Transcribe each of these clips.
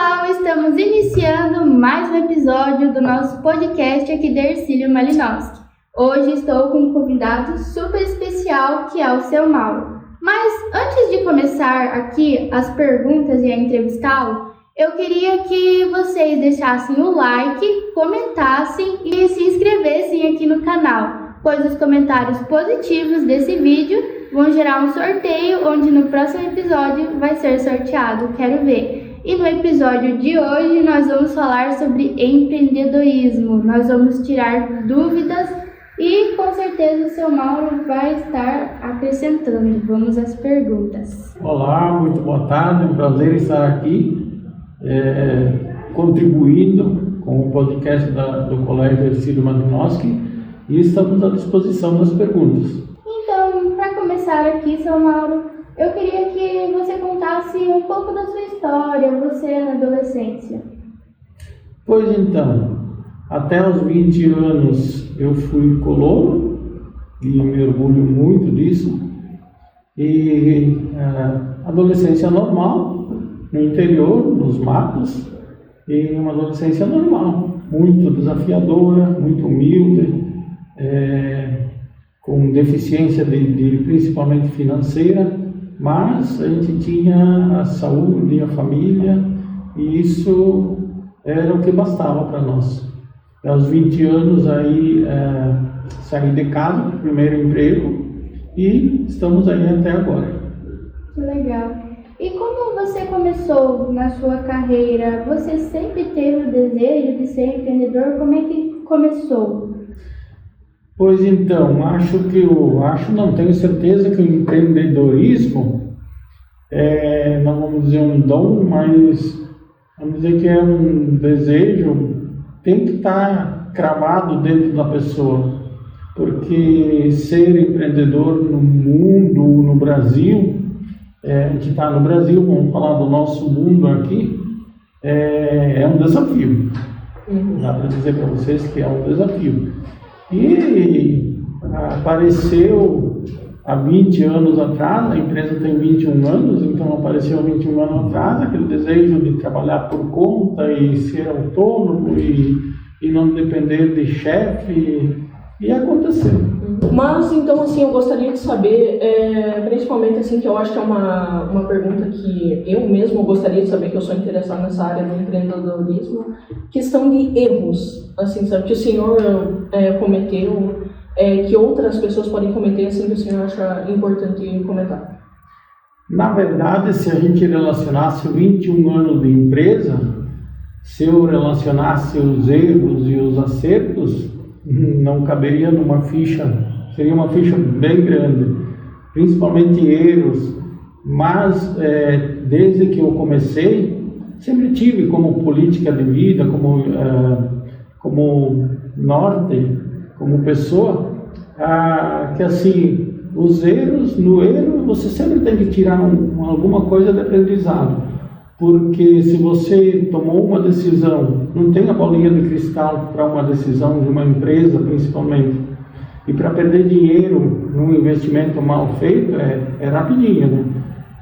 pessoal, estamos iniciando mais um episódio do nosso podcast aqui da Hercílio Malinowski. Hoje estou com um convidado super especial que é o seu Mauro. Mas antes de começar aqui as perguntas e a entrevistá-lo, eu queria que vocês deixassem o like, comentassem e se inscrevessem aqui no canal, pois os comentários positivos desse vídeo vão gerar um sorteio onde no próximo episódio vai ser sorteado. Quero ver! E no episódio de hoje nós vamos falar sobre empreendedorismo. Nós vamos tirar dúvidas e com certeza o seu Mauro vai estar acrescentando. Vamos às perguntas. Olá, muito boa tarde, é um prazer estar aqui contribuindo com o podcast do Colégio Hercílio Malinowski e estamos à disposição das perguntas. Então, para começar aqui, seu Mauro, eu queria que você contasse um pouco da sua história, você na adolescência. Pois então, até os 20 anos eu fui colono e me orgulho muito disso. E adolescência normal, no interior, nos matos, e uma adolescência normal, muito desafiadora, muito humilde, com deficiência principalmente financeira, mas a gente tinha a saúde, a família, e isso era o que bastava para nós. Aos 20 anos aí saí de casa para o primeiro emprego e estamos aí até agora. Que legal! E como você começou na sua carreira? Você sempre teve o desejo de ser empreendedor? Como é que começou? Pois então, tenho certeza que o empreendedorismo não vamos dizer um dom, mas vamos dizer que é um desejo, tem que estar cravado dentro da pessoa, porque ser empreendedor no mundo, no Brasil, a gente está no Brasil, vamos falar do nosso mundo aqui, é um desafio. Dá para dizer para vocês que é um desafio. E apareceu há 20 anos atrás, a empresa tem 21 anos, então apareceu há 21 anos atrás aquele desejo de trabalhar por conta e ser autônomo e não depender de chefe, e aconteceu. Mas, então, assim, eu gostaria de saber, principalmente, assim, que eu acho que é uma pergunta que eu mesmo gostaria de saber, que eu sou interessado nessa área do empreendedorismo, questão de erros, assim, sabe, que o senhor cometeu, que outras pessoas podem cometer, assim, que o senhor acha importante comentar. Na verdade, se a gente relacionasse 21 anos de empresa, se eu relacionasse os erros e os acertos, não caberia numa ficha, seria uma ficha bem grande, principalmente erros, mas desde que eu comecei, sempre tive como política de vida, como norte, como pessoa, que assim, os erros, no erro você sempre tem que tirar alguma coisa de aprendizado. Porque se você tomou uma decisão, não tem a bolinha de cristal para uma decisão de uma empresa, principalmente, e para perder dinheiro num investimento mal feito é rapidinho, né?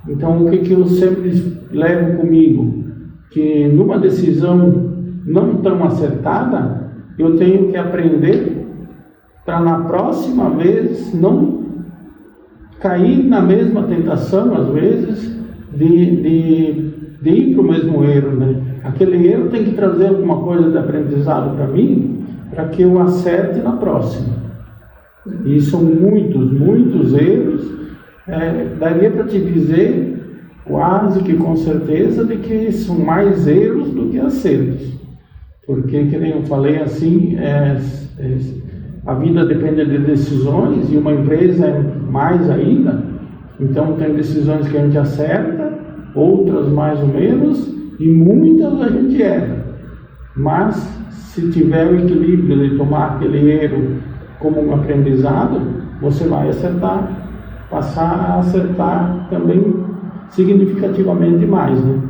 Então, o que eu sempre levo comigo? Que numa decisão não tão acertada, eu tenho que aprender para na próxima vez não cair na mesma tentação, às vezes, de ir para o mesmo erro, né? Aquele erro tem que trazer alguma coisa de aprendizado para mim, para que eu acerte na próxima. E são muitos erros. Daria para te dizer, quase que com certeza, de que são mais erros do que acertos. Porque, que nem eu falei assim, a vida depende de decisões, e uma empresa é mais ainda. Então tem decisões que a gente acerta, outras mais ou menos, e muitas a gente erra. Mas se tiver o equilíbrio de tomar aquele erro como um aprendizado, você vai acertar, passar a acertar também significativamente mais, né?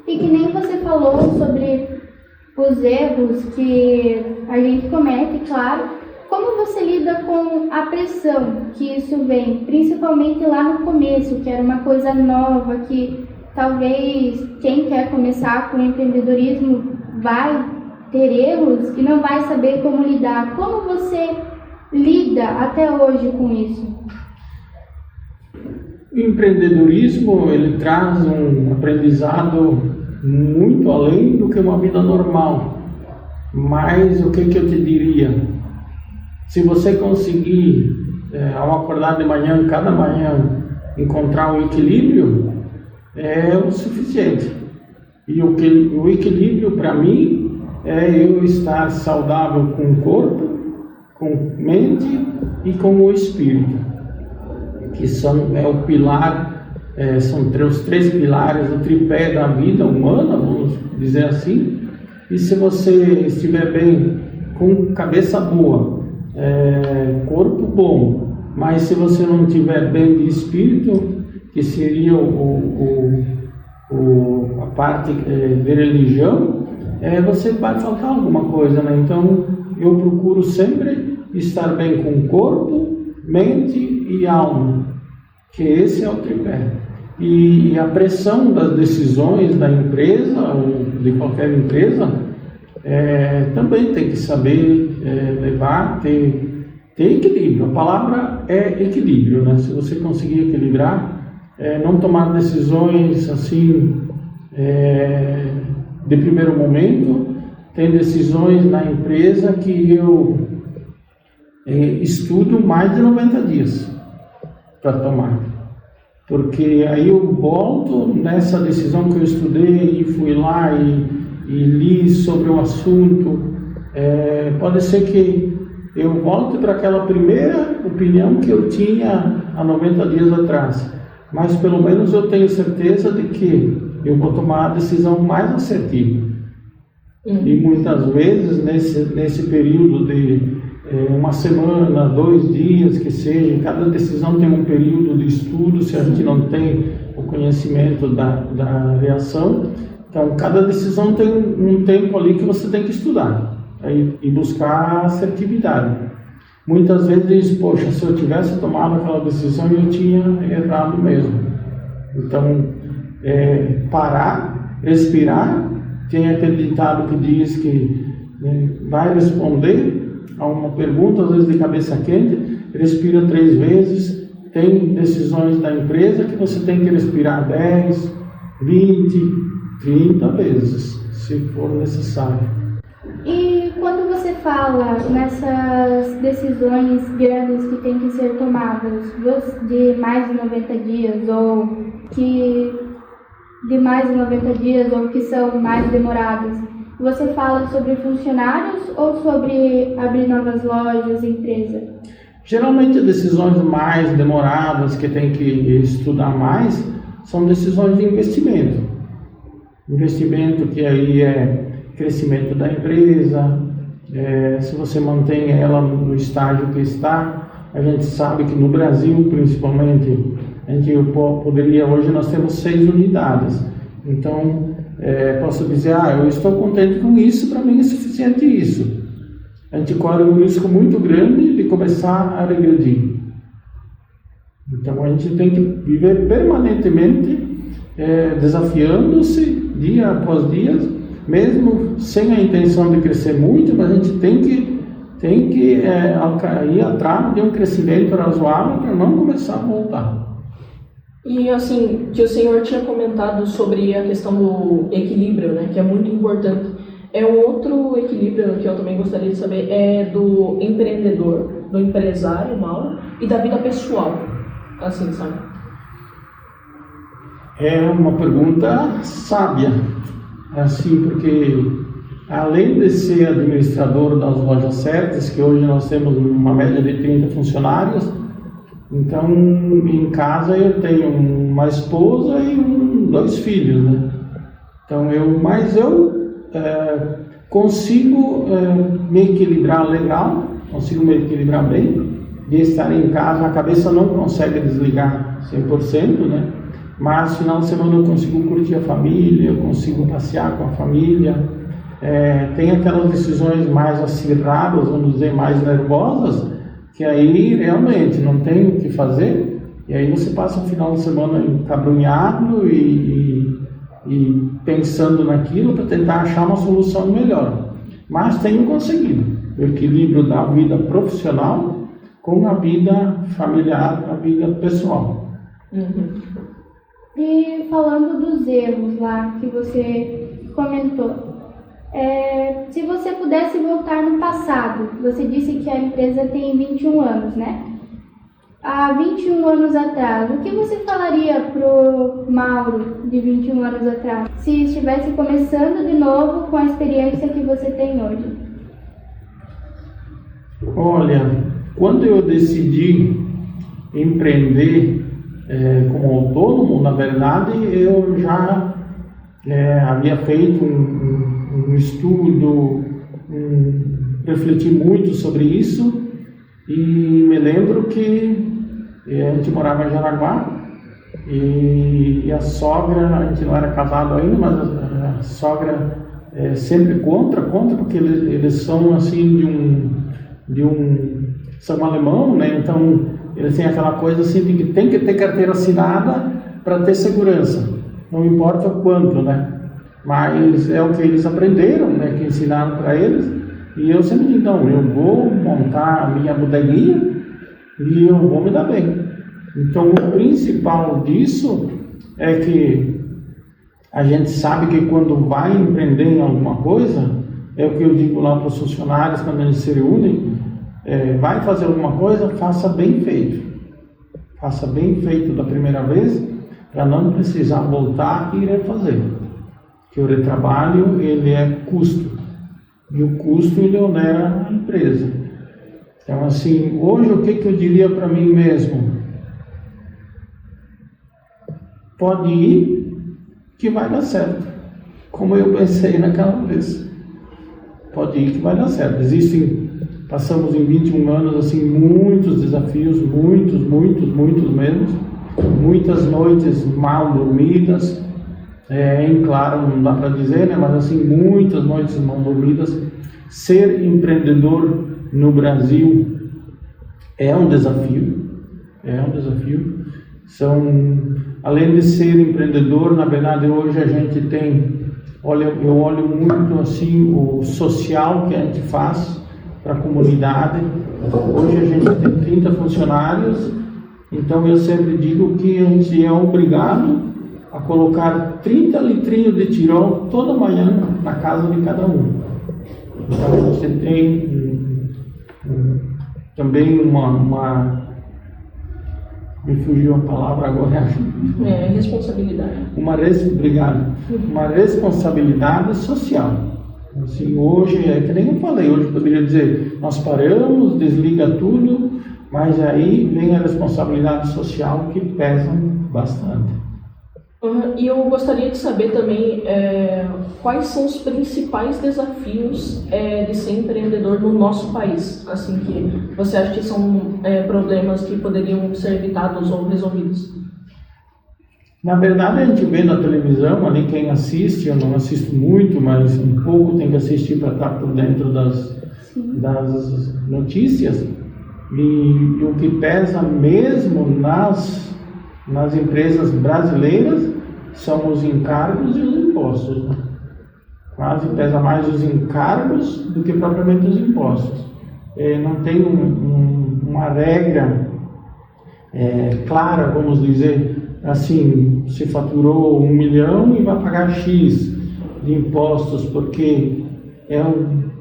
E que nem você falou sobre os erros que a gente comete, claro, como você lida com a pressão que isso vem, principalmente lá no começo, que era uma coisa nova, que talvez quem quer começar com empreendedorismo vai ter erros e não vai saber como lidar. Como você lida até hoje com isso? O empreendedorismo, ele traz um aprendizado muito além do que uma vida normal. Mas o que eu te diria? Se você conseguir, ao acordar de manhã, cada manhã, encontrar um equilíbrio, é o suficiente. E o equilíbrio, para mim, é eu estar saudável com o corpo, com mente e com o espírito, que é o pilar, são os 3 pilares do tripé da vida humana, vamos dizer assim. E se você estiver bem, com cabeça boa, corpo bom, mas se você não estiver bem de espírito, que seria a parte de religião, você vai faltar alguma coisa, né? Então eu procuro sempre estar bem com corpo, mente e alma, que esse é o tripé. E a pressão das decisões da empresa, ou de qualquer empresa, também tem que saber levar, ter equilíbrio. A palavra é equilíbrio, né? Se você conseguir equilibrar, não tomar decisões assim de primeiro momento. Tem decisões na empresa que eu estudo mais de 90 dias para tomar, porque aí eu volto nessa decisão que eu estudei e fui lá e li sobre o assunto. Pode ser que eu volte para aquela primeira opinião que eu tinha há 90 dias atrás, mas pelo menos eu tenho certeza de que eu vou tomar a decisão mais assertiva. E muitas vezes nesse período de uma semana, 2 dias, que seja, cada decisão tem um período de estudo, se a gente não tem o conhecimento da reação. Então, cada decisão tem um tempo ali que você tem que estudar e buscar assertividade. Muitas vezes, poxa, se eu tivesse tomado aquela decisão, eu tinha errado mesmo. Então, parar, respirar. Tem aquele ditado que diz que vai responder a uma pergunta, às vezes de cabeça quente, respira 3 vezes. Tem decisões da empresa que você tem que respirar 10, 20, 30 vezes, se for necessário. E quando você fala nessas decisões grandes que têm que ser tomadas, de mais de 90 dias, ou que são mais demoradas, você fala sobre funcionários ou sobre abrir novas lojas, empresa? Geralmente, decisões mais demoradas, que tem que estudar mais, são decisões de investimento. Investimento que aí é crescimento da empresa, se você mantém ela no estágio que está. A gente sabe que no Brasil, principalmente, hoje nós temos 6 unidades. Então, posso dizer, eu estou contente com isso, para mim é suficiente isso. A gente corre um risco muito grande de começar a regredir. Então, a gente tem que viver permanentemente desafiando-se, dia após dia, mesmo sem a intenção de crescer muito, mas a gente tem que ir atrás de um crescimento razoável para não começar a voltar. E assim, que o senhor tinha comentado sobre a questão do equilíbrio, né, que é muito importante. Um outro equilíbrio que eu também gostaria de saber é do empreendedor, do empresário, Mauro, e da vida pessoal, assim, sabe? É uma pergunta sábia, assim, porque além de ser administrador das lojas certas, que hoje nós temos uma média de 30 funcionários, então em casa eu tenho uma esposa e 2 filhos, né? Então eu consigo me equilibrar legal, consigo me equilibrar bem, de estar em casa. A cabeça não consegue desligar 100%, né? Mas final de semana eu consigo curtir a família, eu consigo passear com a família. Tem aquelas decisões mais acirradas, vamos dizer, mais nervosas, que aí realmente não tem o que fazer, E aí você passa um final de semana encabrunhado e pensando naquilo para tentar achar uma solução melhor. Mas tenho conseguido o equilíbrio da vida profissional com a vida familiar, a vida pessoal. E falando dos erros lá que você comentou, se você pudesse voltar no passado, você disse que a empresa tem 21 anos, né? Há 21 anos atrás, o que você falaria pro Mauro de 21 anos atrás, se estivesse começando de novo com a experiência que você tem hoje? Olha, quando eu decidi empreender como autônomo, na verdade, eu já havia feito um estudo, refleti muito sobre isso e me lembro que a gente morava em Jaraguá e a sogra, a gente não era casado ainda, mas a sogra sempre contra, porque eles são assim são alemão, né? Então eles têm aquela coisa assim de que tem que ter carteira assinada para ter segurança, não importa o quanto, né? Mas é o que eles aprenderam, né? Que ensinaram para eles. E eu sempre digo, não, eu vou montar a minha bodeguinha e eu vou me dar bem. Então o principal disso é que a gente sabe que quando vai empreender em alguma coisa, é o que eu digo lá para os funcionários quando eles se reúnem, vai fazer alguma coisa, faça bem feito. Faça bem feito da primeira vez, para não precisar voltar e refazer. Que o retrabalho, ele é custo. E o custo, ele onera a empresa. Então, assim, hoje o que eu diria para mim mesmo? Pode ir, que vai dar certo. Como eu pensei naquela vez. Pode ir, que vai dar certo. Passamos em 21 anos, assim, muitos desafios, muitos mesmo. Muitas noites mal dormidas. Claro, não dá para dizer, né? Mas assim, muitas noites mal dormidas. Ser empreendedor no Brasil é um desafio. Além de ser empreendedor, na verdade, hoje a gente tem, eu olho muito assim o social que a gente faz para a comunidade. Hoje a gente tem 30 funcionários, então eu sempre digo que a gente é obrigado a colocar 30 litrinhos de Tirol toda manhã na casa de cada um. Então você tem também me fugiu a palavra agora. Responsabilidade. Obrigado. Uma responsabilidade social. Assim, hoje, que nem eu falei, hoje eu poderia dizer, nós paramos, desliga tudo, mas aí vem a responsabilidade social que pesa bastante. E eu gostaria de saber também quais são os principais desafios de ser empreendedor no nosso país, assim, que você acha que são problemas que poderiam ser evitados ou resolvidos? Na verdade, a gente vê na televisão, ali quem assiste, eu não assisto muito, mas um pouco tem que assistir para estar por dentro das notícias, e o que pesa mesmo nas empresas brasileiras são os encargos e os impostos, né? Quase pesa mais os encargos do que propriamente os impostos. Não tem uma regra clara, vamos dizer, assim, se faturou 1 milhão e vai pagar X de impostos, porque é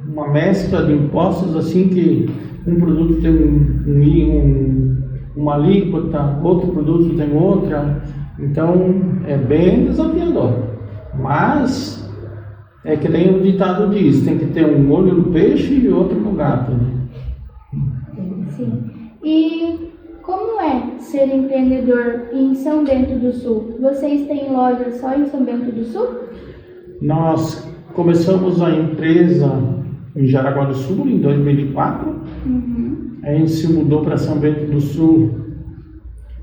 uma mescla de impostos assim que um produto tem uma alíquota, outro produto tem outra, então é bem desafiador. Mas é que nem o ditado diz, tem que ter um olho no peixe e outro no gato, né? Sim. E como é ser empreendedor em São Bento do Sul? Vocês têm loja só em São Bento do Sul? Nós começamos a empresa em Jaraguá do Sul em 2004. A gente se mudou para São Bento do Sul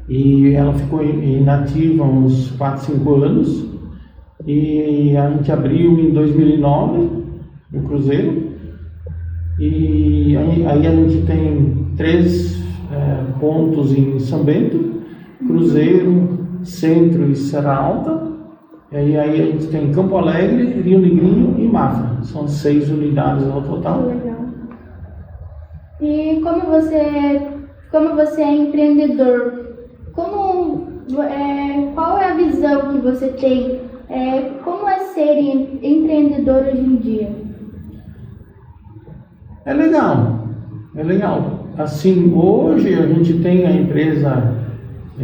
e ela ficou inativa uns 4, 5 anos. E a gente abriu em 2009 no Cruzeiro. E aí a gente tem 3 pontos em São Bento Cruzeiro, Centro e Serra Alta. E aí a gente tem Campo Alegre, Rio Negrinho e Mafra. São 6 unidades ao total. Legal. E como você é empreendedor, qual é a visão que você tem? Como é ser empreendedor hoje em dia? É legal. Assim, hoje a gente tem a empresa,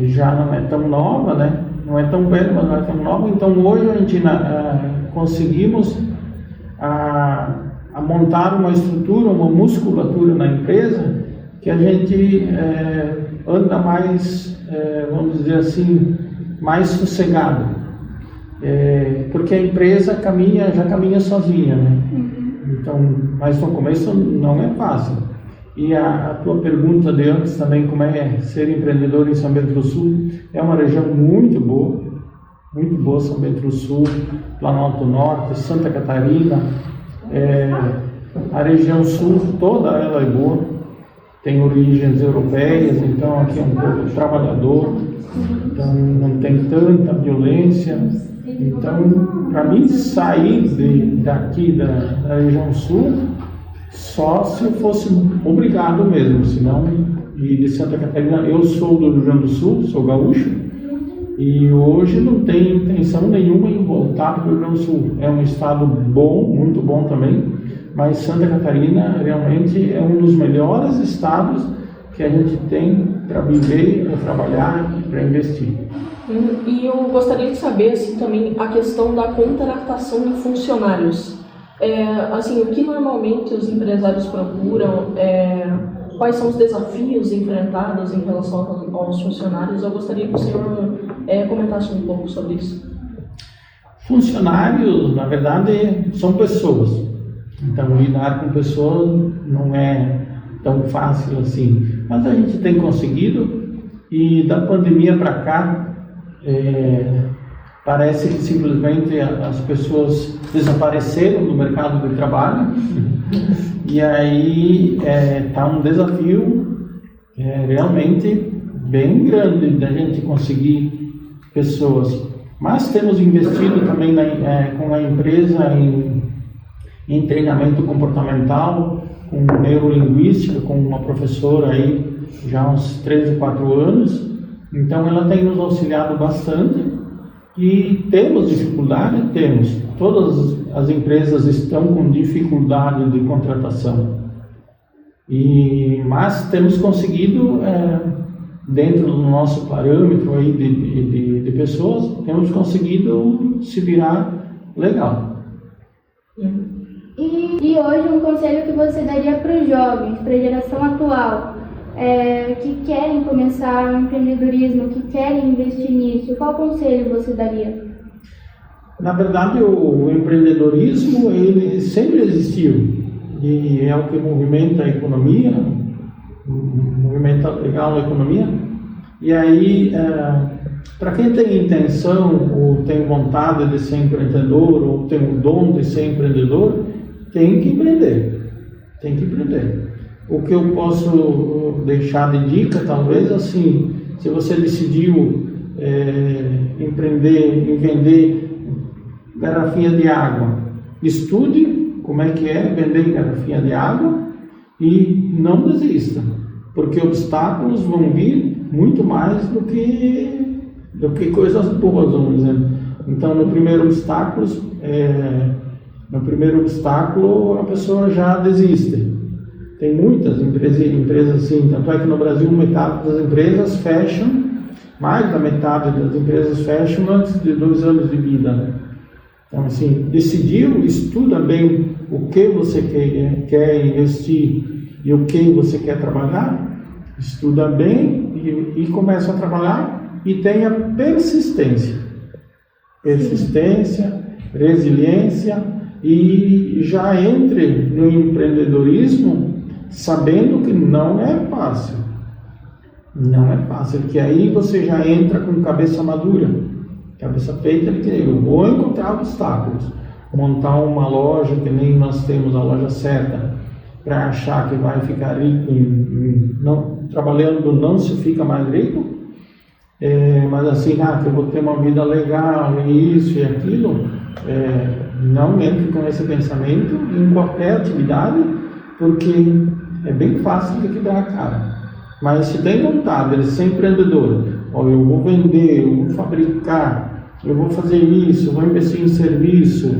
já não é tão nova, né? Não é tão velha, mas não é tão nova. Então hoje a gente conseguimos a montar uma estrutura, uma musculatura na empresa que a gente anda mais, vamos dizer assim, mais sossegado. Porque a empresa já caminha sozinha, né? Então, mas no começo não é fácil. E a tua pergunta de antes também, como é ser empreendedor em São Bento do Sul, é uma região muito boa, São Bento do Sul, Planalto Norte, Santa Catarina, a região sul toda ela é boa, tem origens europeias, então aqui é um povo trabalhador, então não tem tanta violência. Então, para mim sair daqui da região sul, só se eu fosse obrigado mesmo, senão, e de Santa Catarina, eu sou do Rio Grande do Sul, sou gaúcho, e hoje não tenho intenção nenhuma em voltar para o Rio Grande do Sul. É um estado bom, muito bom também, mas Santa Catarina realmente é um dos melhores estados que a gente tem para viver, para trabalhar, para investir. E eu gostaria de saber assim, também a questão da contratação de funcionários. Assim, o que normalmente os empresários procuram, quais são os desafios enfrentados em relação aos funcionários? Eu gostaria que o senhor comentasse um pouco sobre isso. Funcionários, na verdade, são pessoas. Então, lidar com pessoas não é tão fácil assim. Mas a gente tem conseguido, e da pandemia para cá, parece que simplesmente as pessoas desapareceram do mercado de trabalho. E aí está um desafio realmente bem grande da gente conseguir pessoas. Mas temos investido também com a empresa em treinamento comportamental, com neurolinguística, com uma professora aí já há uns 3 ou 4 anos. Então ela tem nos auxiliado bastante e temos dificuldade? Temos. Todas as empresas estão com dificuldade de contratação. Mas temos conseguido, dentro do nosso parâmetro aí de pessoas, temos conseguido se virar legal. E hoje um conselho que você daria para os jovens, para a geração atual, que querem começar o empreendedorismo, que querem investir nisso, qual conselho você daria? Na verdade, o empreendedorismo ele sempre existiu e é o que movimenta a economia, movimenta legal a economia. E aí, para quem tem intenção ou tem vontade de ser empreendedor ou tem o dom de ser empreendedor, tem que empreender, tem que empreender. O que eu posso deixar de dica, talvez, assim, se você decidiu empreender em vender garrafinha de água, estude como é que é vender garrafinha de água e não desista, porque obstáculos vão vir muito mais do que coisas boas, vamos dizer. Então, no primeiro obstáculo a pessoa já desiste. Tem muitas empresas assim, tanto é que no Brasil metade das empresas fecham, mais da metade das empresas fecham antes de 2 anos de vida, né? Então, assim, decidiu, estuda bem o que você quer investir e o que você quer trabalhar, estuda bem e começa a trabalhar e tenha persistência, resiliência e já entre no empreendedorismo sabendo que não é fácil, que aí você já entra com cabeça madura, cabeça feita de que eu vou encontrar obstáculos, montar uma loja que nem nós temos a loja certa, para achar que vai ficar rico, trabalhando não se fica mais rico, Mas assim, que eu vou ter uma vida legal, e isso e aquilo, não entre com esse pensamento em qualquer atividade, porque é bem fácil de quebrar a cara. Mas se tem vontade de ser empreendedor, eu vou vender, eu vou fabricar, eu vou fazer isso, eu vou investir em serviço,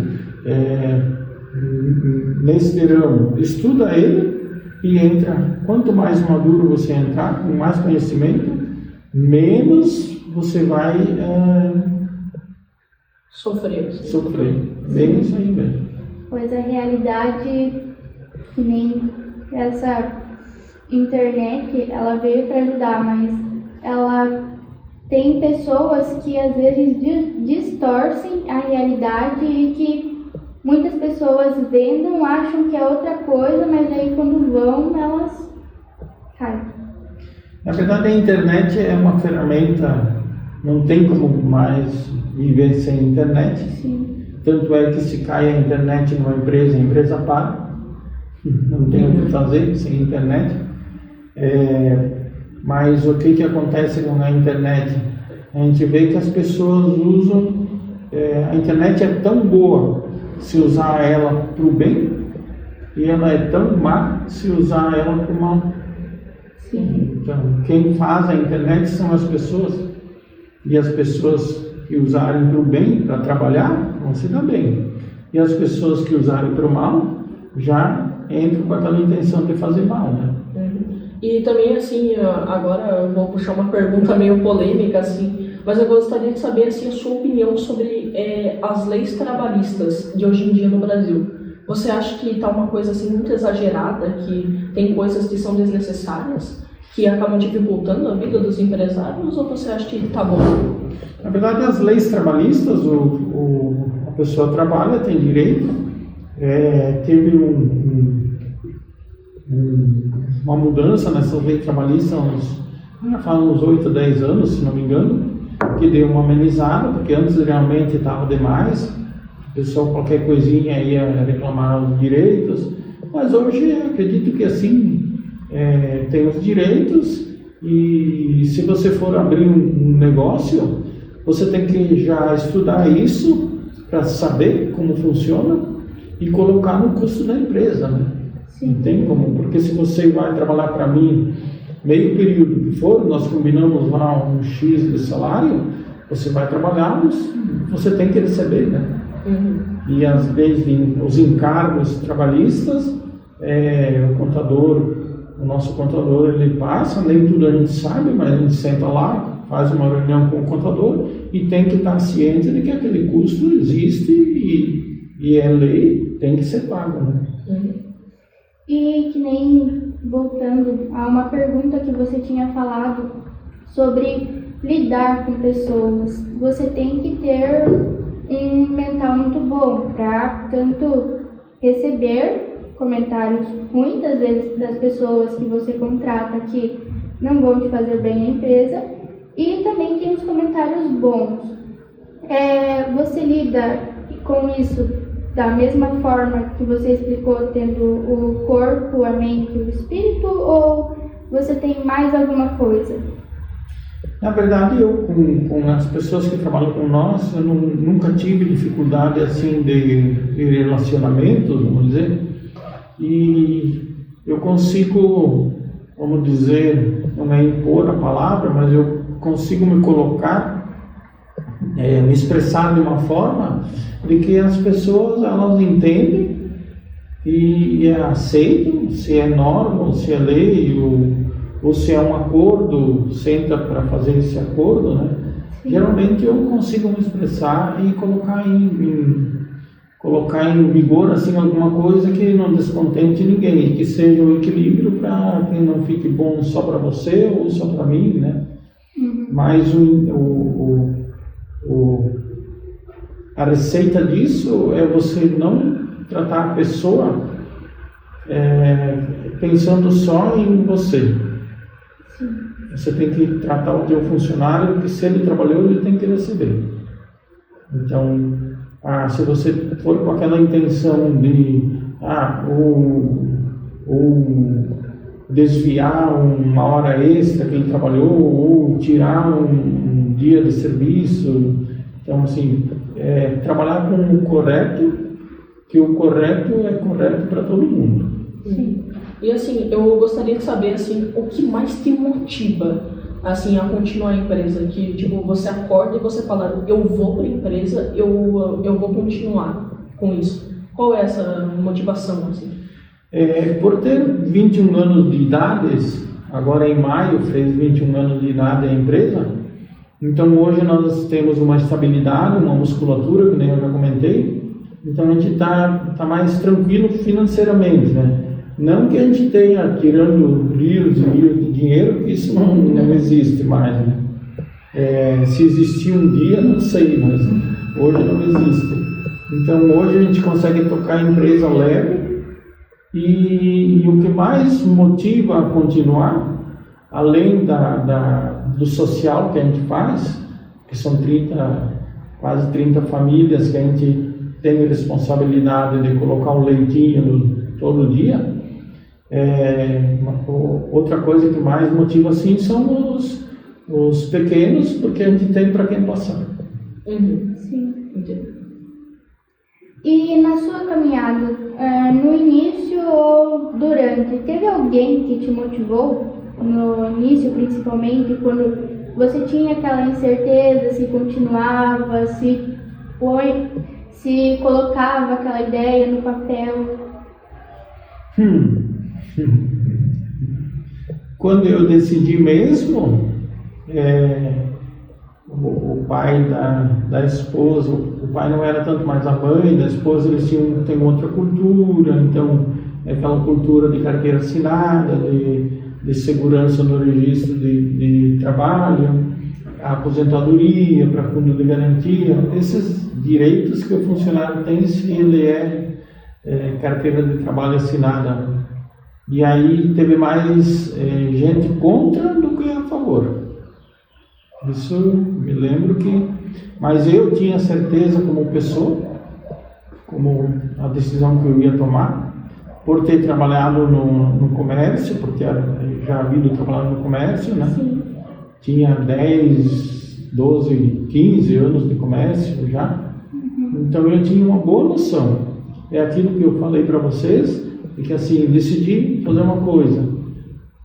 nesse verão, estuda ele e entra. Quanto mais maduro você entrar, com mais conhecimento, menos você vai sofrer. Bem isso aí mesmo. Pois a realidade, que nem essa internet, ela veio para ajudar, mas ela tem pessoas que às vezes distorcem a realidade e que muitas pessoas vendam, acham que é outra coisa, mas aí quando vão, elas caem. Na verdade, a internet é uma ferramenta, não tem como mais viver sem internet. Sim. Tanto é que se cai a internet numa empresa, a empresa para. Não tem o que fazer sem internet. Mas o que acontece com a internet? A gente vê que as pessoas usam... a internet é tão boa se usar ela para o bem, e ela é tão má se usar ela para o mal. Sim. Então, quem faz a internet são as pessoas, e as pessoas que usarem para o bem, para trabalhar, vão se dar bem. E as pessoas que usarem para o mal, já entram com aquela intenção de fazer mal, né? E também, assim, agora eu vou puxar uma pergunta meio polêmica, assim, mas eu gostaria de saber, assim, a sua opinião sobre as leis trabalhistas de hoje em dia no Brasil. Você acha que está uma coisa, assim, muito exagerada, que tem coisas que são desnecessárias, que acabam dificultando a vida dos empresários, ou você acha que está bom? Na verdade, as leis trabalhistas, a pessoa trabalha, tem direito. Teve uma mudança nessas leis trabalhistas já faz uns 8, 10 anos, se não me engano, que deu uma amenizada, porque antes realmente estava demais, o pessoal qualquer coisinha ia reclamar os direitos, mas hoje acredito que assim, tem os direitos, e se você for abrir um negócio, você tem que já estudar isso para saber como funciona e colocar no custo da empresa, né? Sim. Não tem como, porque se você vai trabalhar para mim meio período que for, nós combinamos lá um X de salário, você vai trabalhar, você tem que receber, né? E às vezes os encargos trabalhistas, o nosso contador, ele passa, nem tudo a gente sabe, mas a gente senta lá, faz uma reunião com o contador e tem que estar ciente de que aquele custo existe e é lei, tem que ser pago, né? E que nem, voltando a uma pergunta que você tinha falado sobre lidar com pessoas, você tem que ter um mental muito bom para tanto receber comentários ruins, às vezes, das pessoas que você contrata que não vão te fazer bem a empresa, e também tem os comentários bons. Você lida com isso da mesma forma que você explicou, tendo o corpo, a mente e o espírito, ou você tem mais alguma coisa? Na verdade, eu com as pessoas que trabalham com nós, eu nunca tive dificuldade assim de relacionamento, vamos dizer, e eu consigo, vamos dizer, não é impor a palavra, mas eu consigo me colocar, me expressar de uma forma de que as pessoas, elas entendem e aceitam, se é norma, ou se é lei, ou se é um acordo, senta para fazer esse acordo, né? Sim. Geralmente eu consigo me expressar e colocar em vigor assim alguma coisa que não descontente ninguém, que seja um equilíbrio para que não fique bom só para você ou só para mim, né? Mas a receita disso é você não tratar a pessoa pensando só em você. Sim. Você tem que tratar o teu funcionário, porque se ele trabalhou, ele tem que receber. Então, se você for com aquela intenção de ou desviar uma hora extra que ele trabalhou, ou tirar dia de serviço. Então, assim, trabalhar com o correto, que o correto é correto para todo mundo. Sim. E assim, eu gostaria de saber assim, o que mais te motiva assim, a continuar a empresa? Que tipo, você acorda e você fala, eu vou para a empresa, eu vou continuar com isso. Qual é essa motivação? Assim? Por ter 21 anos de idade, agora em maio fez 21 anos de idade a empresa, então hoje nós temos uma estabilidade, uma musculatura, que nem eu já comentei, então a gente está mais tranquilo financeiramente, né? Não que a gente tenha tirando rios e rios de dinheiro, que isso não existe mais, né? Se existir um dia, não sei, mas hoje não existe. Então hoje a gente consegue tocar a empresa leve e o que mais motiva a continuar, além do social que a gente faz, que são quase 30 famílias que a gente tem responsabilidade de colocar um leitinho todo dia. Outra coisa que mais motiva assim são os pequenos, porque a gente tem para quem passar. Sim. E na sua caminhada, no início ou durante, teve alguém que te motivou? No início, principalmente, quando você tinha aquela incerteza se continuava, se colocava aquela ideia no papel? Quando eu decidi mesmo, o pai da esposa, o pai não era tanto mais a mãe da esposa, eles têm outra cultura, então é aquela cultura de carteira assinada, de segurança no registro de trabalho, a aposentadoria para fundo de garantia, esses direitos que o funcionário tem se ele carteira de trabalho assinada. E aí teve mais gente contra do que a favor. Isso me lembro mas eu tinha certeza como pessoa, como a decisão que eu ia tomar, por ter trabalhado no comércio, porque já havia trabalhado no comércio, né? Sim. Tinha 10, 12, 15 anos de comércio já. Então eu tinha uma boa noção. É aquilo que eu falei para vocês, que assim, decidi fazer uma coisa,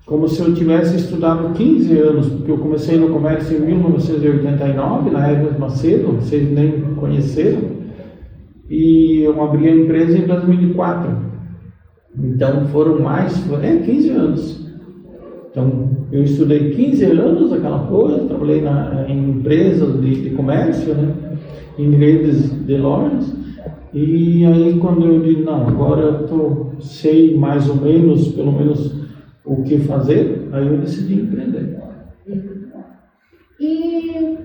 como se eu tivesse estudado 15 anos, porque eu comecei no comércio em 1989, na Hermes Macedo, vocês nem conheceram, e eu abri a empresa em 2004. Então foram 15 anos. Então eu estudei 15 anos aquela coisa, trabalhei em empresas de comércio, né, em redes de lojas. E aí quando eu disse, não, agora eu sei mais ou menos, pelo menos o que fazer, aí eu decidi empreender. E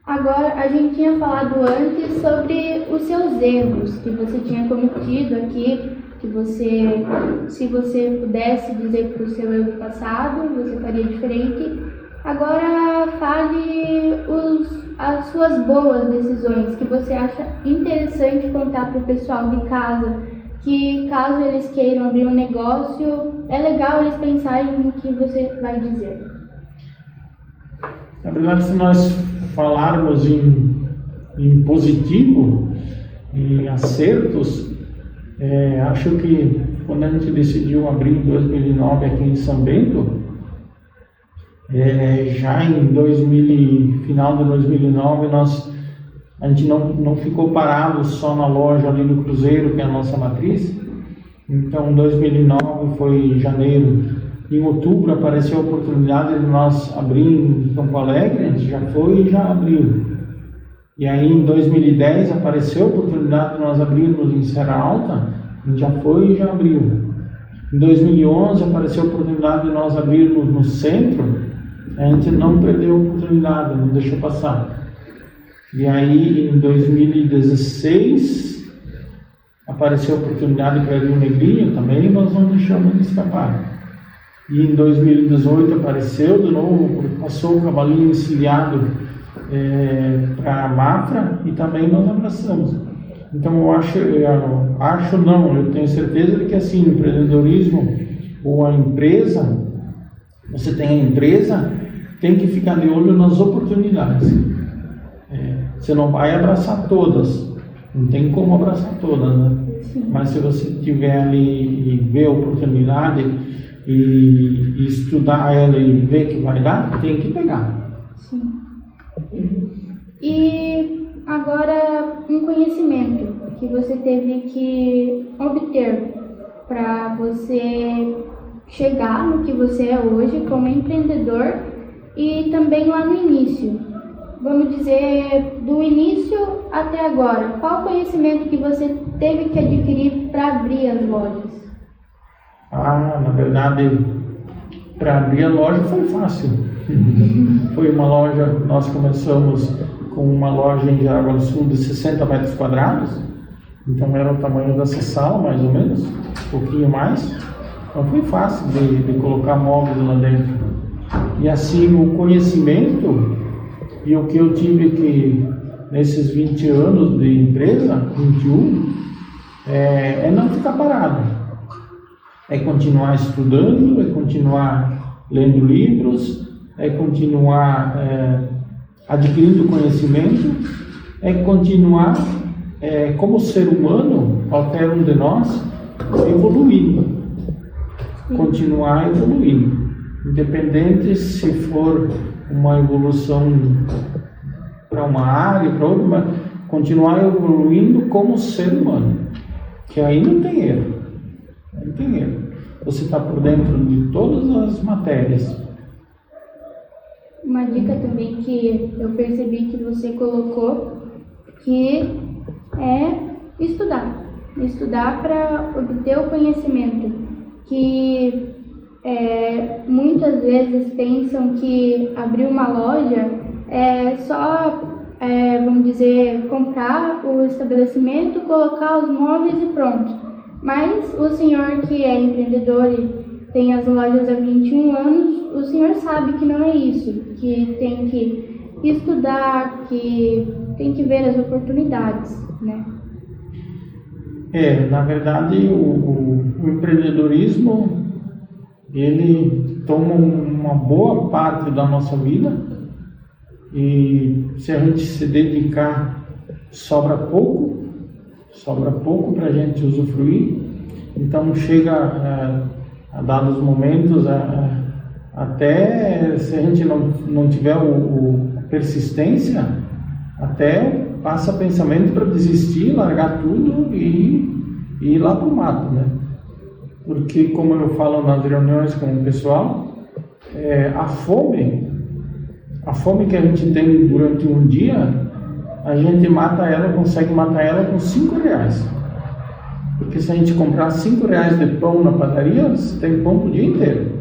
agora a gente tinha falado antes sobre os seus erros que você tinha cometido aqui, que se você pudesse dizer para o seu eu do passado, você faria diferente. Agora fale as suas boas decisões que você acha interessante contar para o pessoal de casa, que caso eles queiram abrir um negócio, é legal eles pensarem no que você vai dizer. Na verdade, se nós falarmos em positivo, em acertos, acho que quando a gente decidiu abrir em 2009 aqui em São Bento, já em final de 2009, a gente não ficou parado só na loja ali no Cruzeiro, que é a nossa matriz. Então, em 2009 foi janeiro. Em outubro apareceu a oportunidade de nós abrir em Campo Alegre, a gente já foi e já abriu. E aí em 2010 apareceu a oportunidade de nós abrirmos em Serra Alta, a gente já foi e já abriu. Em 2011 apareceu a oportunidade de nós abrirmos no centro, a gente não perdeu a oportunidade, não deixou passar. E aí em 2016 apareceu a oportunidade para abrir o Negrinho também, nós não deixamos de escapar. E em 2018 apareceu de novo, porque passou o cavalinho encilhado para a Mafra e também nós abraçamos. Então eu tenho certeza de que assim, o empreendedorismo ou a empresa, você tem a empresa, tem que ficar de olho nas oportunidades. Você não vai abraçar todas, não tem como abraçar todas, né? Sim. Mas se você tiver ali e ver a oportunidade e estudar ela e ver que vai dar, tem que pegar. Sim. E agora, um conhecimento que você teve que obter para você chegar no que você é hoje como empreendedor e também lá no início. Vamos dizer, do início até agora, qual conhecimento que você teve que adquirir para abrir as lojas? Na verdade, para abrir a loja foi fácil. Foi uma loja, nós começamos com uma loja em Jaraguá do Sul de 60 metros quadrados, então era o tamanho dessa sala, mais ou menos, um pouquinho mais. Então foi fácil de colocar móveis lá dentro. E assim, o conhecimento e o que eu tive que, nesses 20 anos de empresa, 21, é não ficar parado. É continuar estudando, é continuar lendo livros, é continuar adquirindo conhecimento, é continuar, como ser humano, qualquer um de nós, evoluindo. Continuar evoluindo. Independente se for uma evolução para uma área, para outra, mas continuar evoluindo como ser humano. Que aí não tem erro. Não tem erro. Você está por dentro de todas as matérias. Uma dica também que eu percebi que você colocou, que é estudar. Estudar para obter o conhecimento. Que muitas vezes pensam que abrir uma loja é só, vamos dizer, comprar o estabelecimento, colocar os móveis e pronto. Mas o senhor que é empreendedor e tem as lojas há 21 anos, o senhor sabe que não é isso, que tem que estudar, que tem que ver as oportunidades, né? Na verdade, o empreendedorismo, ele toma uma boa parte da nossa vida e se a gente se dedicar, sobra pouco para a gente usufruir. Então chega a dados momentos, até se a gente não tiver a persistência, até passa pensamento para desistir, largar tudo e ir lá para o mato, né? Porque, como eu falo nas reuniões com o pessoal, a fome que a gente tem durante um dia, a gente consegue matar ela com 5 reais. Porque se a gente comprar 5 reais de pão na padaria, você tem pão o dia inteiro.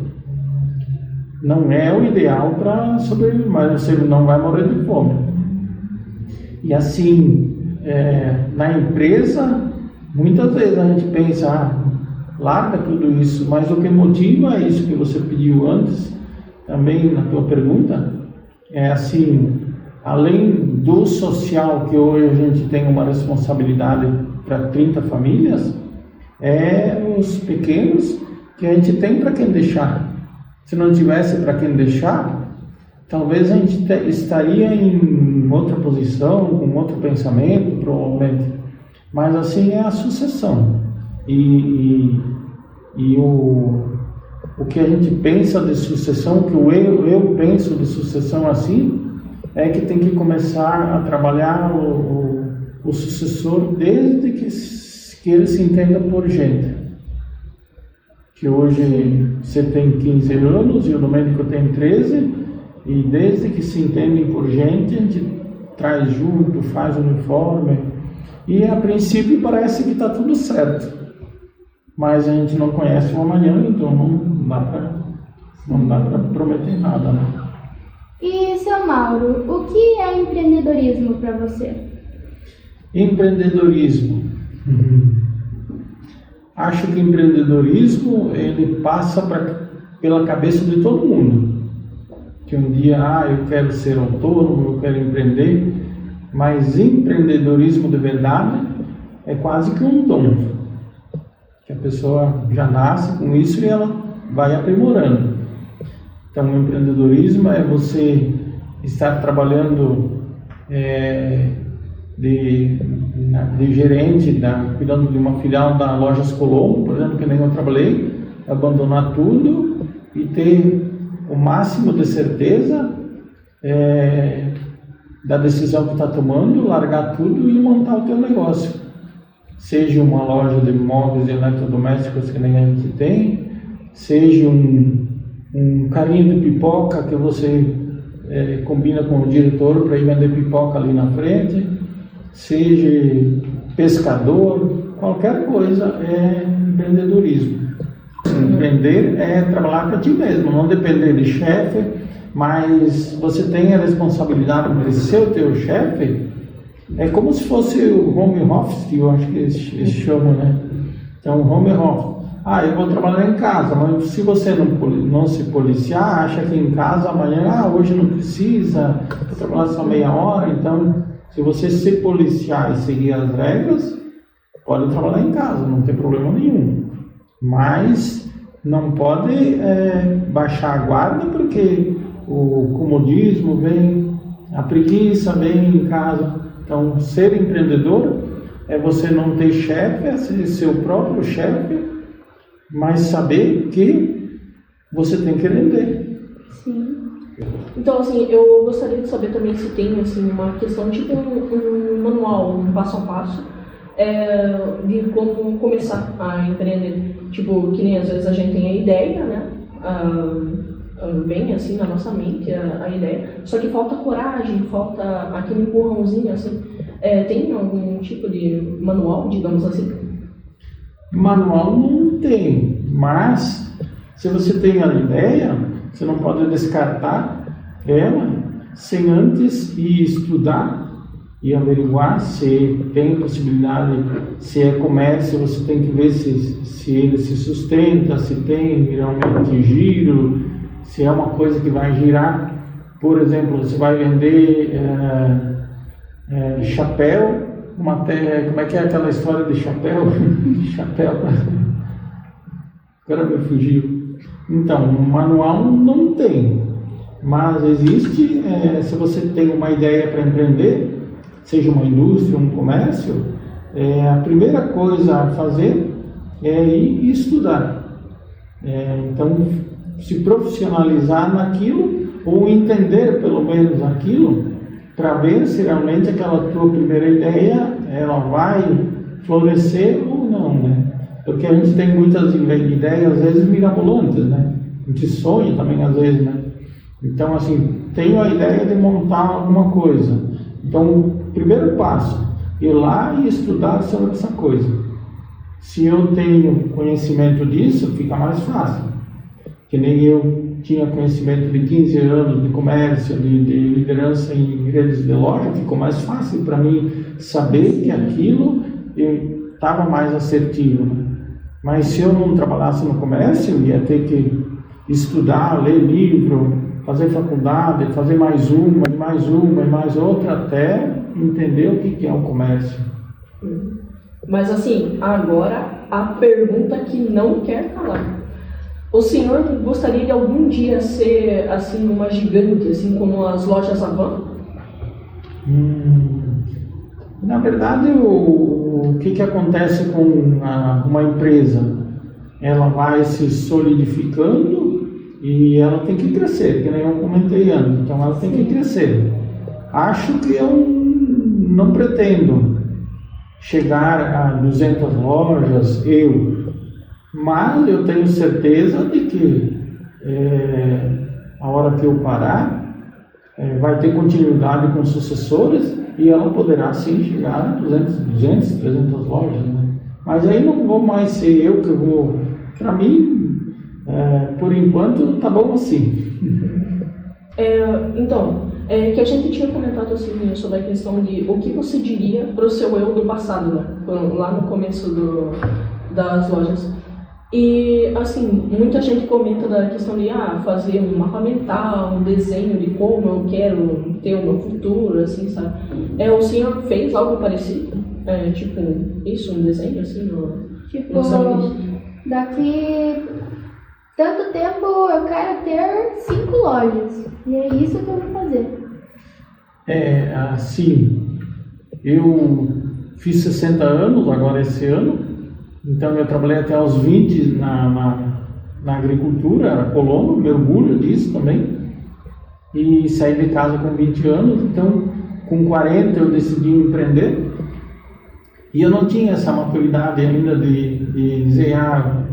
Não é o ideal para sobreviver, mas você não vai morrer de fome. E assim, na empresa, muitas vezes a gente pensa, larga tudo isso, mas o que motiva é isso que você pediu antes, também na tua pergunta, é assim, além do social, que hoje a gente tem uma responsabilidade para 30 famílias, os pequenos que a gente tem para quem deixar. Se não tivesse para quem deixar, talvez a gente estaria em outra posição, com outro pensamento, provavelmente. Mas assim é a sucessão. E o que a gente pensa de sucessão, que eu penso de sucessão assim, é que tem que começar a trabalhar o sucessor desde que ele se entenda por gente. Que hoje você tem 15 anos e o Domênico tem 13, e desde que se entendem por gente, a gente traz junto, faz uniforme, e a princípio parece que está tudo certo. Mas a gente não conhece o amanhã, então não dá para prometer nada, né? E, seu Mauro, o que é empreendedorismo para você? Empreendedorismo. Acho que empreendedorismo, ele passa pela cabeça de todo mundo. Que um dia, eu quero ser autônomo, eu quero empreender, mas empreendedorismo de verdade é quase que um dom. Que a pessoa já nasce com isso e ela vai aprimorando. Então, o empreendedorismo é você estar trabalhando de gerente, cuidando de uma filial da Lojas Colombo, por exemplo, que nem eu trabalhei, abandonar tudo e ter o máximo de certeza da decisão que está tomando, largar tudo e montar o teu negócio. Seja uma loja de móveis e eletrodomésticos que nem a gente tem, seja um carrinho de pipoca que você combina com o diretor para ir vender pipoca ali na frente, seja pescador, qualquer coisa é empreendedorismo. Empreender é trabalhar para ti mesmo, não depender de chefe, mas você tem a responsabilidade de ser o teu chefe. É como se fosse o home office, que eu acho que eles chamam, né? Então, home office. Eu vou trabalhar em casa, mas se você não se policiar, acha que em casa amanhã, hoje não precisa, vou trabalhar só meia hora. Então, se você se policiar e seguir as regras, pode trabalhar em casa, não tem problema nenhum. Mas não pode baixar a guarda, porque o comodismo vem, a preguiça vem em casa. Então, ser empreendedor é você não ter chefe, é ser seu próprio chefe, mas saber que você tem que render. Sim. Então, assim, eu gostaria de saber também se tem, assim, uma questão, tipo um manual, um passo a passo, de como começar a empreender. Tipo, que nem às vezes a gente tem a ideia, né? Bem assim na nossa mente a ideia, só que falta coragem, falta aquele empurrãozinho, assim. Tem algum tipo de manual, digamos assim? Manual não tem, mas se você tem a ideia, você não pode descartar ela sem antes ir estudar e averiguar se tem possibilidade, se é comércio, você tem que ver se ele se sustenta, se tem realmente giro, se é uma coisa que vai girar. Por exemplo, você vai vender chapéu, como é que é aquela história de chapéu? Chapéu, agora me fugiu. Então, manual não tem, mas existe, se você tem uma ideia para empreender, seja uma indústria, um comércio, a primeira coisa a fazer é ir estudar. Então, se profissionalizar naquilo, ou entender pelo menos aquilo, para ver se realmente aquela tua primeira ideia ela vai florescer ou não, né? Porque a gente tem muitas ideias, às vezes mirabolantes, né? A gente sonha também, às vezes, né? Então, assim, tenho a ideia de montar alguma coisa. Então, primeiro passo, ir lá e estudar sobre essa coisa. Se eu tenho conhecimento disso, fica mais fácil. Que nem eu tinha conhecimento de 15 anos de comércio, de liderança em redes de loja, ficou mais fácil para mim saber que aquilo estava mais assertivo. Né? Mas se eu não trabalhasse no comércio, eu ia ter que estudar, ler livro, fazer faculdade, fazer mais uma, e mais outra, até entender o que é o comércio. Mas assim, agora a pergunta que não quer calar. O senhor gostaria de algum dia ser assim uma gigante, assim como as lojas Avan? Na verdade, o que acontece com uma empresa? Ela vai se solidificando e ela tem que crescer, que nem eu comentei antes. Então ela tem que crescer. Acho que eu não pretendo chegar a 200 lojas, mas eu tenho certeza de que a hora que eu parar, vai ter continuidade com sucessores e ela poderá sim chegar a 200, 300 lojas. Né? Mas aí não vou mais ser eu que vou. Para mim, por enquanto, tá bom assim. Então, que a gente tinha comentado assim sobre a questão de o que você diria para o seu eu do passado, né? Lá no começo das lojas. E, assim, muita gente comenta da questão de fazer um mapa mental, um desenho de como eu quero ter o meu futuro, assim, sabe? O senhor fez algo parecido? Tipo, isso, um desenho, assim? Daqui tanto tempo eu quero ter 5 lojas. E é isso que eu vou fazer. Assim, eu fiz 60 anos agora esse ano, então eu trabalhei até aos 20 na agricultura, era colono, me orgulho disso também, e saí de casa com 20 anos, então com 40 eu decidi empreender, e eu não tinha essa maturidade ainda de dizer,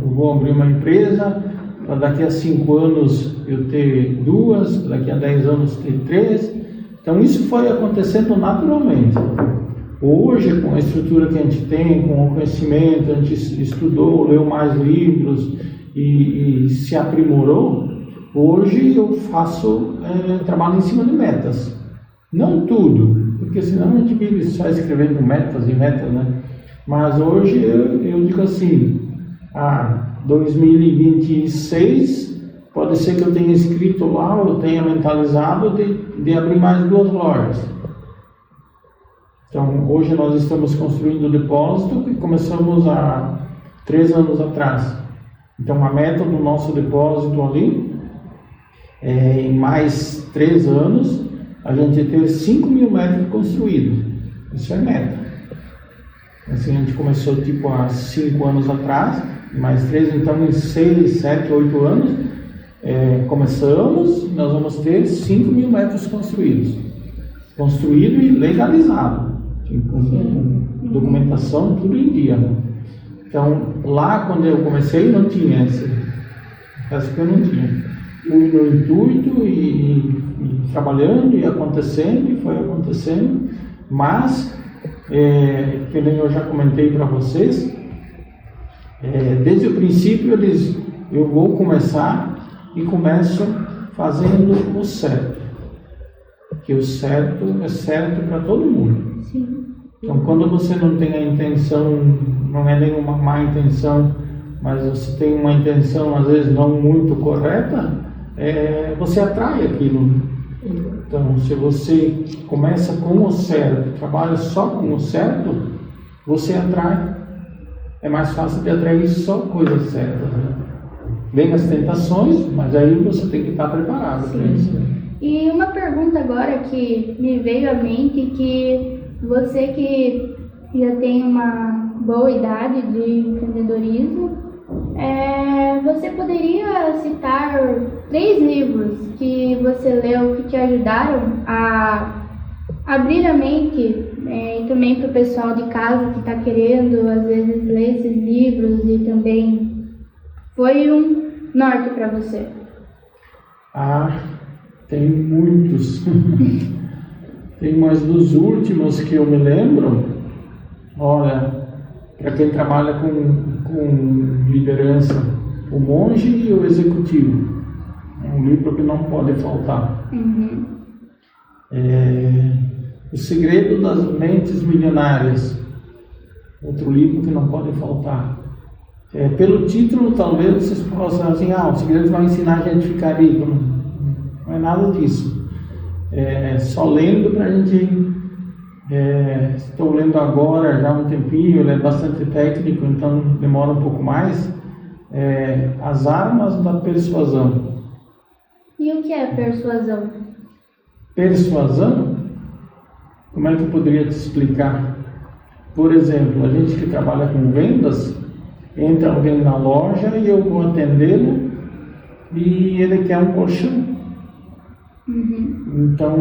eu vou abrir uma empresa, para daqui a 5 anos eu ter 2, daqui a 10 anos ter 3, então isso foi acontecendo naturalmente. Hoje, com a estrutura que a gente tem, com o conhecimento, a gente estudou, leu mais livros e se aprimorou, hoje eu faço trabalho em cima de metas. Não tudo, porque senão a gente vive só escrevendo metas e metas, né? Mas hoje eu digo assim, 2026 pode ser que eu tenha escrito lá, eu tenha mentalizado de abrir mais 2 lojas. Então, hoje nós estamos construindo o depósito que começamos há 3 anos atrás. Então, a meta do nosso depósito ali é, em mais 3 anos, a gente ter 5.000 metros construídos. Isso é meta. Assim, a gente começou tipo há 5 anos atrás, mais 3, então em 6, 7, 8 anos, começamos, nós vamos ter 5.000 metros construídos. Construído e legalizado. Com documentação, tudo em dia. Então, lá quando eu comecei, não tinha essa que eu não tinha. Fui no intuito e trabalhando e acontecendo, e foi acontecendo, mas, que nem eu já comentei para vocês, desde o princípio eu vou começar e começo fazendo o certo. Que o certo é certo para todo mundo. Sim. Então, quando você não tem a intenção, não é nenhuma má intenção, mas você tem uma intenção, às vezes, não muito correta, você atrai aquilo. Então, se você começa com o certo, trabalha só com o certo, você atrai. É mais fácil de atrair só coisas certas, né? Vem as tentações, mas aí você tem que estar preparado para isso. E uma pergunta agora que me veio à mente, que você que já tem uma boa idade de empreendedorismo, você poderia citar 3 livros que você leu que te ajudaram a abrir a mente, e também para o pessoal de casa que está querendo, às vezes, ler esses livros e também foi um norte para você? Tem muitos. Tem mais dos últimos que eu me lembro. Olha, para quem trabalha com liderança, O Monge e o Executivo. É um livro que não pode faltar. Uhum. O Segredo das Mentes Milionárias. Outro livro que não pode faltar. Pelo título, talvez vocês possam assim, o segredo vai ensinar a gente a ficar rico. Não é nada disso. Só lendo para a gente. Estou lendo agora já há um tempinho, ele é bastante técnico, então demora um pouco mais. As Armas da Persuasão. E o que é persuasão? Persuasão? Como é que eu poderia te explicar? Por exemplo, a gente que trabalha com vendas, entra alguém na loja e eu vou atendê-lo e ele quer um colchão. Uhum. Então,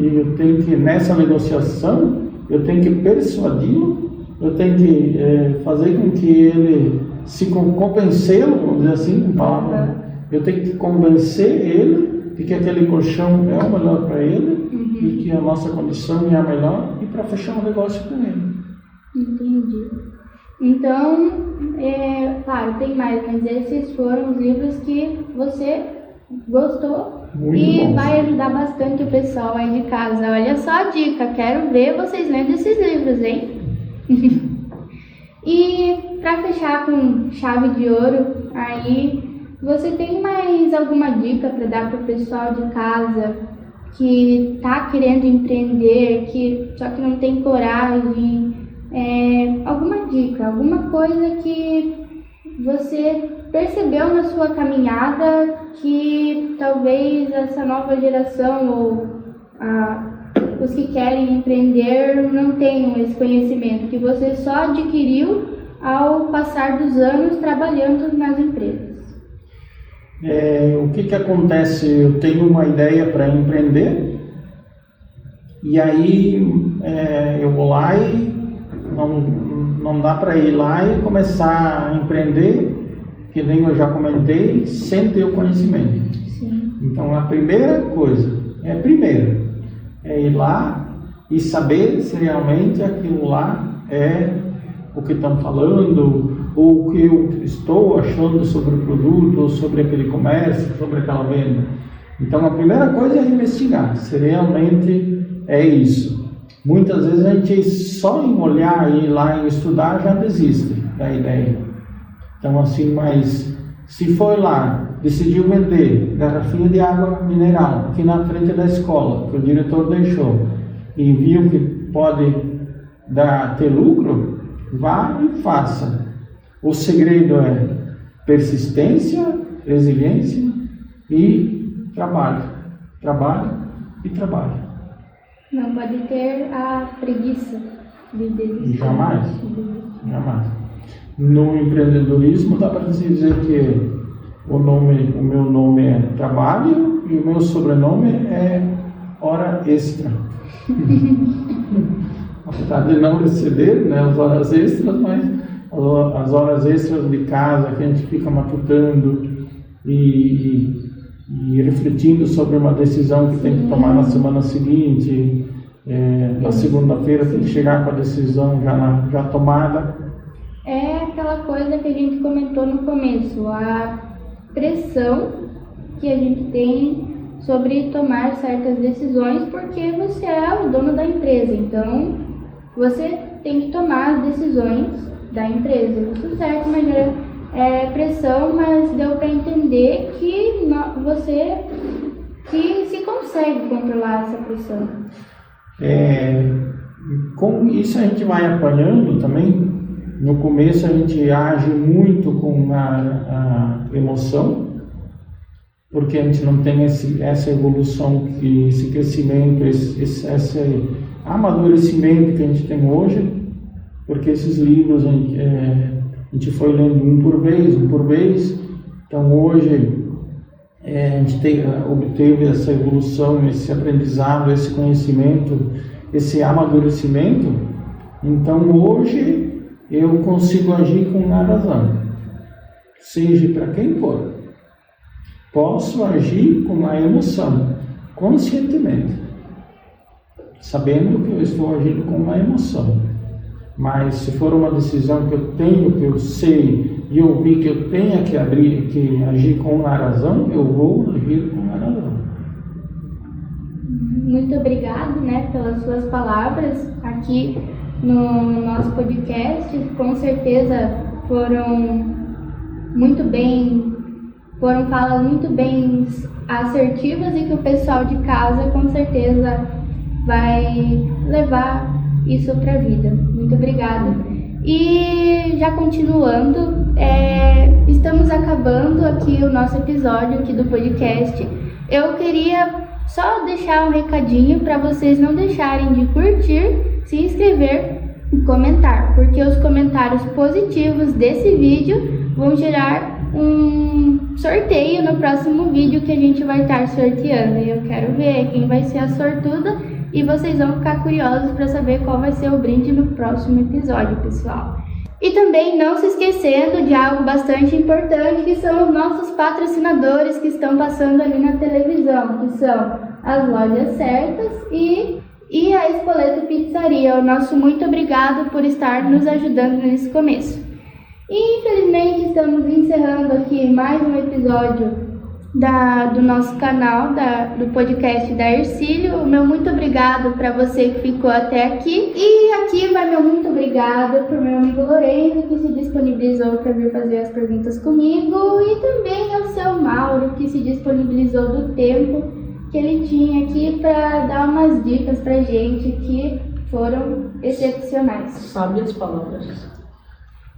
eu tenho que, nessa negociação, eu tenho que persuadi-lo, eu tenho que fazer com que ele se convencê-lo, vamos dizer assim, com palavras. Eu tenho que convencer ele de que aquele colchão é o melhor para ele, e que a nossa condição é a melhor, e para fechar um negócio com ele. Entendi. Então, claro, tem mais, mas esses foram os livros que você gostou. Muito e bom. Vai ajudar bastante o pessoal aí de casa. Olha só a dica, quero ver vocês lendo esses livros, hein? E para fechar com chave de ouro, aí você tem mais alguma dica para dar para o pessoal de casa que está querendo empreender, só que não tem coragem? Alguma dica, alguma coisa que você percebeu na sua caminhada que talvez essa nova geração ou os que querem empreender não tenham esse conhecimento que você só adquiriu ao passar dos anos trabalhando nas empresas? O que acontece? Eu tenho uma ideia para empreender e aí eu vou lá e não dá para ir lá e começar a empreender, que nem eu já comentei, sem ter o conhecimento. Sim. Então a primeira coisa é ir lá e saber se realmente aquilo lá é o que estão falando, ou o que eu estou achando sobre o produto, ou sobre aquele comércio, sobre aquela venda. Então a primeira coisa é investigar se realmente é isso. Muitas vezes a gente só em olhar e ir lá e estudar já desiste da ideia. Então assim, mas se foi lá, decidiu vender garrafinha de água mineral aqui na frente da escola, que o diretor deixou, e viu que pode ter lucro, vá e faça. O segredo é persistência, resiliência e trabalho. Trabalho e trabalho. Não pode ter a preguiça de desistir. Jamais. No empreendedorismo dá para dizer que o meu nome é trabalho e o meu sobrenome é hora extra. Apesar de não receber, né, as horas extras, mas as horas extras de casa que a gente fica matutando e refletindo sobre uma decisão que tem que tomar na semana seguinte, na segunda-feira tem que chegar com a decisão já tomada. É aquela coisa que a gente comentou no começo, a pressão que a gente tem sobre tomar certas decisões, porque você é o dono da empresa, então você tem que tomar as decisões da empresa. Isso certo, mas é pressão, mas deu para entender que você se consegue controlar essa pressão. Com isso a gente vai apanhando também. No começo a gente age muito com a emoção, porque a gente não tem essa evolução, esse crescimento, esse amadurecimento que a gente tem hoje, porque esses livros a gente foi lendo um por vez. Então hoje a gente obteve essa evolução, esse aprendizado, esse conhecimento, esse amadurecimento. Então hoje eu consigo agir com a razão, seja para quem for. Posso agir com a emoção, conscientemente, sabendo que eu estou agindo com uma emoção. Mas se for uma decisão que eu sei, e eu vi que eu tenho que agir com a razão, eu vou agir com a razão. Muito obrigado, pelas suas palavras aqui no nosso podcast. Com certeza foram falas muito bem assertivas e que o pessoal de casa com certeza vai levar isso para a vida. Muito obrigada. E já continuando, estamos acabando aqui o nosso episódio aqui do podcast. Eu queria só deixar um recadinho para vocês não deixarem de curtir, se inscrever e comentar, porque os comentários positivos desse vídeo vão gerar um sorteio no próximo vídeo que a gente vai estar sorteando. E eu quero ver quem vai ser a sortuda e vocês vão ficar curiosos para saber qual vai ser o brinde no próximo episódio, pessoal. E também não se esquecendo de algo bastante importante, que são os nossos patrocinadores que estão passando ali na televisão, que são as Lojas Certas e a Espoleto Pizzaria. O nosso muito obrigado por estar nos ajudando nesse começo. E infelizmente estamos encerrando aqui mais um episódio do nosso canal, do podcast da Hercílio. O meu muito obrigado para você que ficou até aqui. E aqui vai meu muito obrigado para o meu amigo Lorenzo, que se disponibilizou para vir fazer as perguntas comigo. E também ao seu Mauro, que se disponibilizou do tempo que ele tinha aqui para dar umas dicas para gente que foram excepcionais. Sabe as palavras.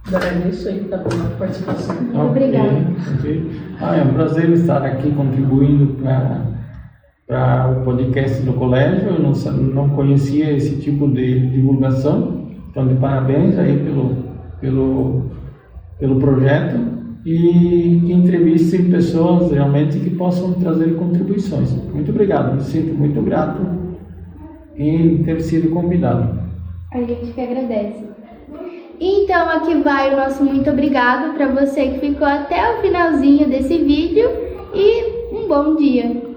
Agradeço aí pela participação. Muito obrigada. Okay. É um prazer estar aqui contribuindo para para o podcast do colégio. Eu não conhecia esse tipo de divulgação, então de parabéns aí pelo projeto, e que entrevistem pessoas realmente que possam trazer contribuições. Muito obrigado, me sinto muito grato em ter sido convidado. A gente que agradece. Então aqui vai o nosso muito obrigado para você que ficou até o finalzinho desse vídeo, e um bom dia!